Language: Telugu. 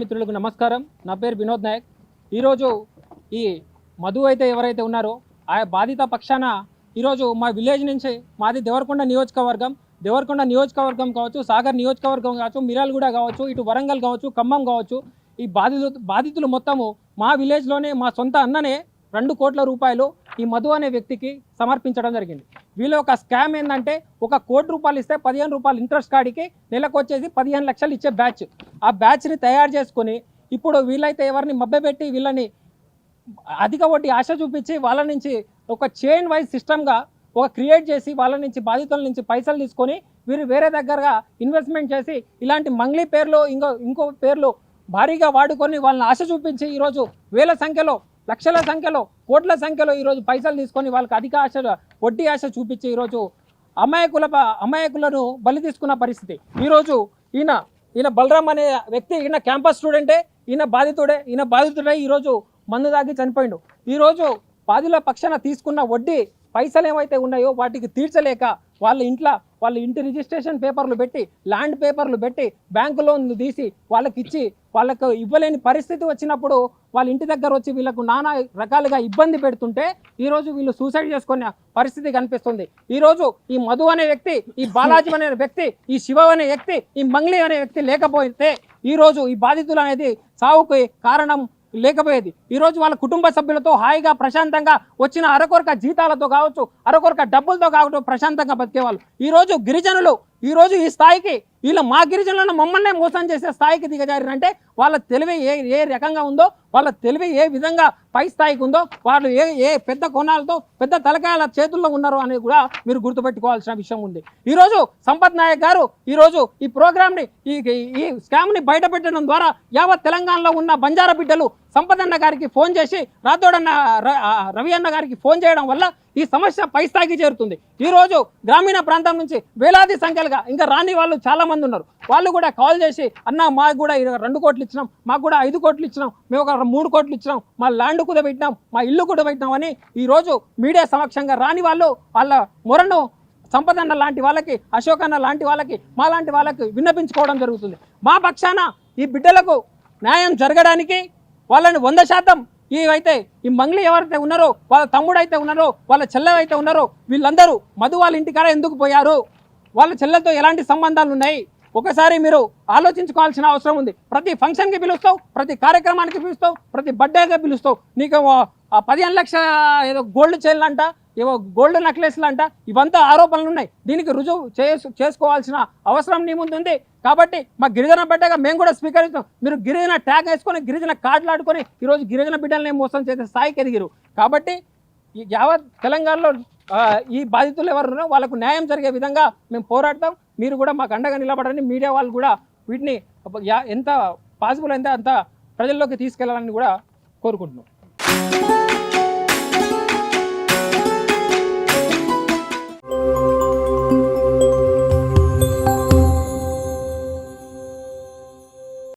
మిత్రులకు నమస్కారం. నా పేరు వినోద్ నాయక్. ఈరోజు ఈ మధు అయితే ఎవరైతే ఉన్నారో ఆ బాధిత పక్షాన ఈరోజు మా విలేజ్ నుంచి, మాది దేవరకొండ నియోజకవర్గం కావచ్చు, సాగర్ నియోజకవర్గం కావచ్చు, మిర్యాలగూడ కావచ్చు, ఇటు వరంగల్ కావచ్చు, ఖమ్మం కావచ్చు, ఈ బాధితులు మొత్తము మా విలేజ్లోనే మా సొంత అన్ననే 2 కోట్ల రూపాయలు ఈ మధు అనే వ్యక్తికి సమర్పించడం జరిగింది. వీళ్ళ ఒక స్కామ్ ఏంటంటే, 1 కోటి రూపాయలు ఇస్తే 15 రూపాయలు ఇంట్రెస్ట్ కాడికి నెలకు వచ్చేసి 15 లక్షలు ఇచ్చే బ్యాచ్. ఆ బ్యాచ్ని తయారు చేసుకొని ఇప్పుడు వీళ్ళైతే ఎవరిని మభ్యపెట్టి వీళ్ళని అధిక వడ్డీ ఆశ చూపించి వాళ్ళ నుంచి ఒక చైన్ వైజ్ సిస్టమ్గా క్రియేట్ చేసి వాళ్ళ నుంచి బాధితుల నుంచి పైసలు తీసుకొని వీరు వేరే దగ్గరగా ఇన్వెస్ట్మెంట్ చేసి ఇలాంటి మంగ్లీ పేర్లు ఇంకో పేర్లు భారీగా వాడుకొని వాళ్ళని ఆశ చూపించి ఈరోజు వేల సంఖ్యలో, లక్షల సంఖ్యలో, కోట్ల సంఖ్యలో ఈరోజు పైసలు తీసుకొని వాళ్ళకి అధిక ఆశ, వడ్డీ ఆశ చూపించి ఈరోజు అమాయకులను బలి తీసుకున్న పరిస్థితి. ఈరోజు ఈయన బలరాం అనే వ్యక్తి, ఈయన క్యాంపస్ స్టూడెంటే, ఈయన బాధితుడే ఈరోజు మందు తాగి చనిపోయిండు. ఈరోజు బాధితుల పక్షాన తీసుకున్న వడ్డీ పైసలు ఏవైతే ఉన్నాయో వాటికి తీర్చలేక వాళ్ళ ఇంటి రిజిస్ట్రేషన్ పేపర్లు పెట్టి, ల్యాండ్ పేపర్లు పెట్టి, బ్యాంకు లోన్ తీసి వాళ్ళకు ఇవ్వలేని పరిస్థితి వచ్చినప్పుడు వాళ్ళ ఇంటి దగ్గర వచ్చి వీళ్ళకు నానా రకాలుగా ఇబ్బంది పెడుతుంటే ఈరోజు వీళ్ళు సూసైడ్ చేసుకునే పరిస్థితి కనిపిస్తుంది. ఈరోజు ఈ మధు అనే వ్యక్తి, ఈ బాలాజీ అనే వ్యక్తి, ఈ శివ అనే వ్యక్తి, ఈ మంగ్లీ అనే వ్యక్తి లేకపోతే ఈరోజు ఈ బాధితులు అనేది సావుకి కారణం లేకపోయేది. ఈరోజు వాళ్ళ కుటుంబ సభ్యులతో హాయిగా ప్రశాంతంగా వచ్చిన అరకొరక జీతాలతో కావచ్చు, అరకొరక డబ్బులతో కావచ్చు ప్రశాంతంగా బతికేవాళ్ళు. ఈరోజు గిరిజనులు ఈ స్థాయికి, మా గిరిజనులను మమ్మల్నే మోసం చేసే స్థాయికి దిగజారంటే వాళ్ళ తెలివి ఏ రకంగా ఉందో, వాళ్ళ తెలివి ఏ విధంగా పై స్థాయికి ఉందో, వాళ్ళు ఏ పెద్ద కోణాలతో, పెద్ద తలకాయల చేతుల్లో ఉన్నారో అనేది కూడా మీరు గుర్తుపెట్టుకోవాల్సిన విషయం ఉంది. ఈరోజు సంపత్ నాయక్ గారు ఈరోజు ఈ ప్రోగ్రామ్ని, ఈ స్కామ్ని బయటపెట్టడం ద్వారా యావత్ తెలంగాణలో ఉన్న బంజారా బిడ్డలు సంపత్ అన్న గారికి ఫోన్ చేసి, రవి అన్న గారికి ఫోన్ చేయడం వల్ల ఈ సమస్య పై స్థాయికి చేరుతుంది. ఈరోజు గ్రామీణ ప్రాంతం నుంచి వేలాది సంఖ్యలుగా ఇంకా రాని వాళ్ళు చాలా మంది ఉన్నారు. వాళ్ళు కూడా కాల్ చేసి, అన్న మాకు కూడా 2 కోట్లు ఇచ్చినాం, మాకు కూడా 5 కోట్లు ఇచ్చినాం, మేము ఒక 3 కోట్లు ఇచ్చినాం, మా ల్యాండ్ కూడా పెట్టినాం, మా ఇల్లు కూడా పెట్టినాం అని ఈరోజు మీడియా సమక్షంగా రాని వాళ్ళు వాళ్ళ మొరను సంపత్ అన్న లాంటి వాళ్ళకి, అశోక్ అన్న లాంటి వాళ్ళకి, మా లాంటి వాళ్ళకి విన్నపించుకోవడం జరుగుతుంది. మా పక్షాన ఈ బిడ్డలకు న్యాయం జరగడానికి వాళ్ళని 100% ఈ మంగ్లీ ఎవరైతే ఉన్నారో, వాళ్ళ తమ్ముడు అయితే ఉన్నారో, వాళ్ళ చెల్లె అయితే ఉన్నారో, వీళ్ళందరూ మధు వాళ్ళ ఇంటికాడ ఎందుకు పోయారు, వాళ్ళ చెల్లెలతో ఎలాంటి సంబంధాలు ఉన్నాయి, ఒకసారి మీరు ఆలోచించుకోవాల్సిన అవసరం ఉంది. ప్రతి ఫంక్షన్కి పిలుస్తావు, ప్రతి కార్యక్రమానికి పిలుస్తావు, ప్రతి బర్త్డేగా పిలుస్తావు, నీకు 15 లక్షల ఏదో గోల్డ్ చైన్లు అంట, ఏవో గోల్డ్ నెక్లెస్లు అంట, ఇవంతా ఆరోపణలు ఉన్నాయి. దీనికి రుజువు చేసుకోవాల్సిన అవసరం నీ ముందు ఉంది. కాబట్టి మా గిరిజన బిడ్డగా మేము కూడా స్వీకరిస్తాం. మీరు గిరిజన ట్యాగ్ వేసుకొని, గిరిజన కార్డులు ఆడుకొని ఈరోజు గిరిజన బిడ్డలనే మోసం చేసే స్థాయికి ఎదిగిరు. కాబట్టి ఈ యావత్ తెలంగాణలో ఈ బాధితులు ఎవరున్నారో వాళ్ళకు న్యాయం జరిగే విధంగా మేము పోరాడతాం. మీరు కూడా మాకు అండగా నిలబడని, మీడియా వాళ్ళు కూడా వీటిని ఎంత పాసిబుల్ అయితే అంత ప్రజల్లోకి తీసుకెళ్లాలని కూడా కోరుకుంటున్నాం.